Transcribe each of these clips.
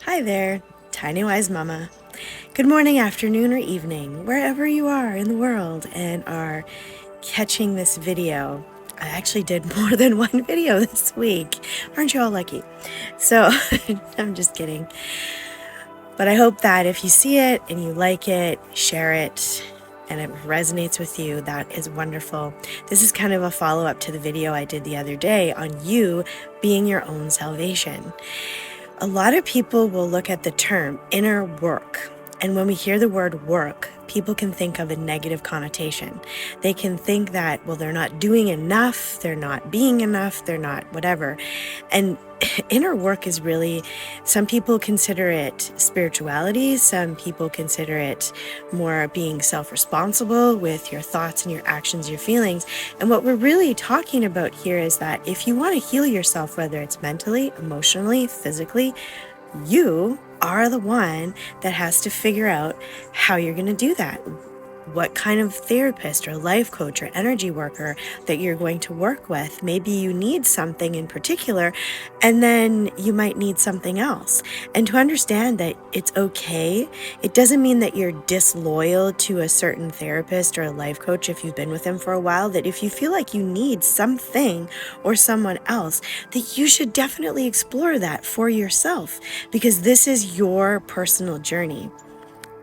Hi there, Tiny Wise Mama. Good morning, afternoon, or evening, wherever you are in the world and are catching this video. I actually did more than one video this week. Aren't you all lucky? So, I'm just kidding. But I hope that if you see it and you like it, share it, and it resonates with you, that is wonderful. This is kind of a follow-up to the video I did the other day on you being your own salvation. A lot of people will look at the term inner work, and when we hear the word work, people can think of a negative connotation. They can think that, well, they're not doing enough, they're not being enough, they're not whatever. And inner work is really, some people consider it spirituality, some people consider it more being self-responsible with your thoughts and your actions, your feelings. And what we're really talking about here is that if you want to heal yourself, whether it's mentally, emotionally, physically, you are the one that has to figure out how you're going to do that. What kind of therapist or life coach or energy worker that you're going to work with. Maybe you need something in particular, and then you might need something else. And to understand that it's okay, it doesn't mean that you're disloyal to a certain therapist or a life coach if you've been with them for a while, that if you feel like you need something or someone else, that you should definitely explore that for yourself, because this is your personal journey.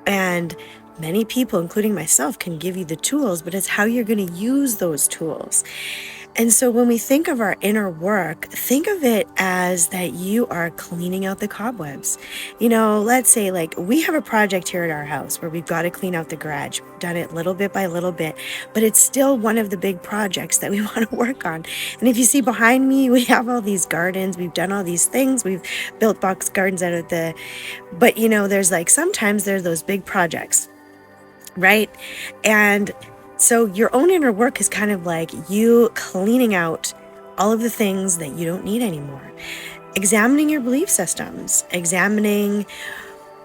And many people, including myself, can give you the tools, but it's how you're going to use those tools. And so when we think of our inner work, think of it as that you are cleaning out the cobwebs. Let's say like we have a project here at our house where we've got to clean out the garage. We've done it little bit by little bit, but it's still one of the big projects that we want to work on. And if you see behind me, we have all these gardens. We've done all these things. We've built box gardens out of but there's like, sometimes there's those big projects, right? And so your own inner work is kind of like you cleaning out all of the things that you don't need anymore, examining your belief systems, examining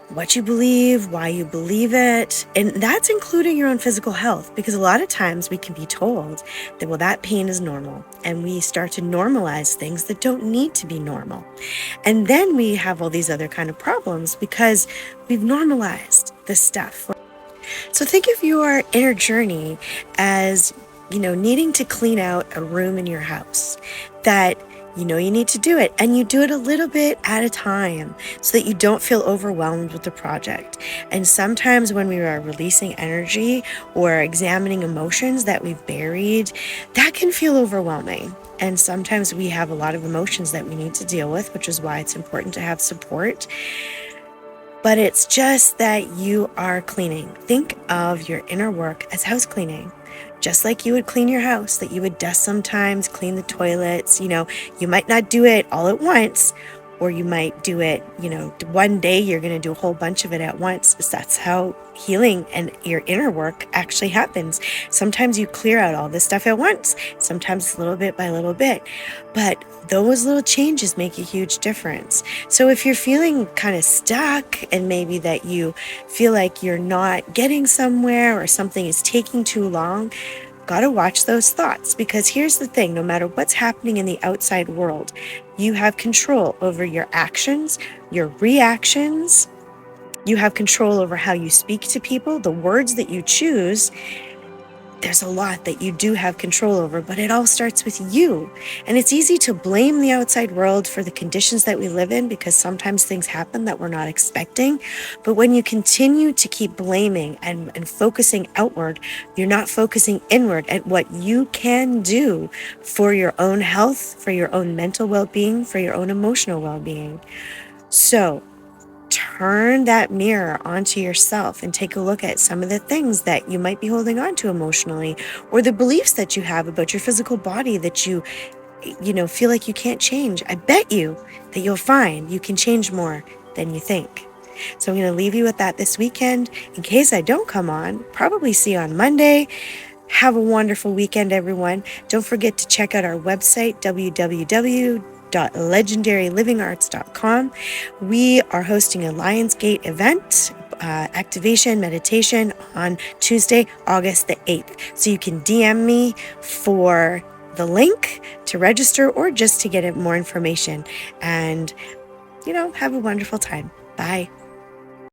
what you believe, why you believe it. And that's including your own physical health, because a lot of times we can be told that, well, that pain is normal. And we start to normalize things that don't need to be normal. And then we have all these other kind of problems because we've normalized this stuff. So think of your inner journey as, needing to clean out a room in your house that you need to do it, and you do it a little bit at a time so that you don't feel overwhelmed with the project. And sometimes when we are releasing energy or examining emotions that we've buried, that can feel overwhelming. And sometimes we have a lot of emotions that we need to deal with, which is why it's important to have support. But it's just that you are cleaning. Think of your inner work as house cleaning. Just like you would clean your house, that you would dust sometimes, clean the toilets. You might not do it all at once, or you might do it, one day you're going to do a whole bunch of it at once. That's how healing and your inner work actually happens. Sometimes you clear out all this stuff at once, sometimes little bit by little bit, but those little changes make a huge difference. So if you're feeling kind of stuck, and maybe that you feel like you're not getting somewhere or something is taking too long, gotta watch those thoughts, because here's the thing: no matter what's happening in the outside world, you have control over your actions, your reactions. You have control over how you speak to people, the words that you choose. There's a lot that you do have control over, but it all starts with you. And it's easy to blame the outside world for the conditions that we live in, because sometimes things happen that we're not expecting. But when you continue to keep blaming and focusing outward, you're not focusing inward at what you can do for your own health, for your own mental well-being, for your own emotional well-being. So turn that mirror onto yourself and take a look at some of the things that you might be holding on to emotionally, or the beliefs that you have about your physical body that you feel like you can't change. I bet you that you'll find you can change more than you think. So I'm going to leave you with that this weekend. In case I don't come on, probably see you on Monday. Have a wonderful weekend, everyone. Don't forget to check out our website, www.legendarylivingarts.com. We are hosting a Lionsgate event, activation meditation on Tuesday, August the 8th. So you can DM me for the link to register, or just to get more information, and have a wonderful time. Bye.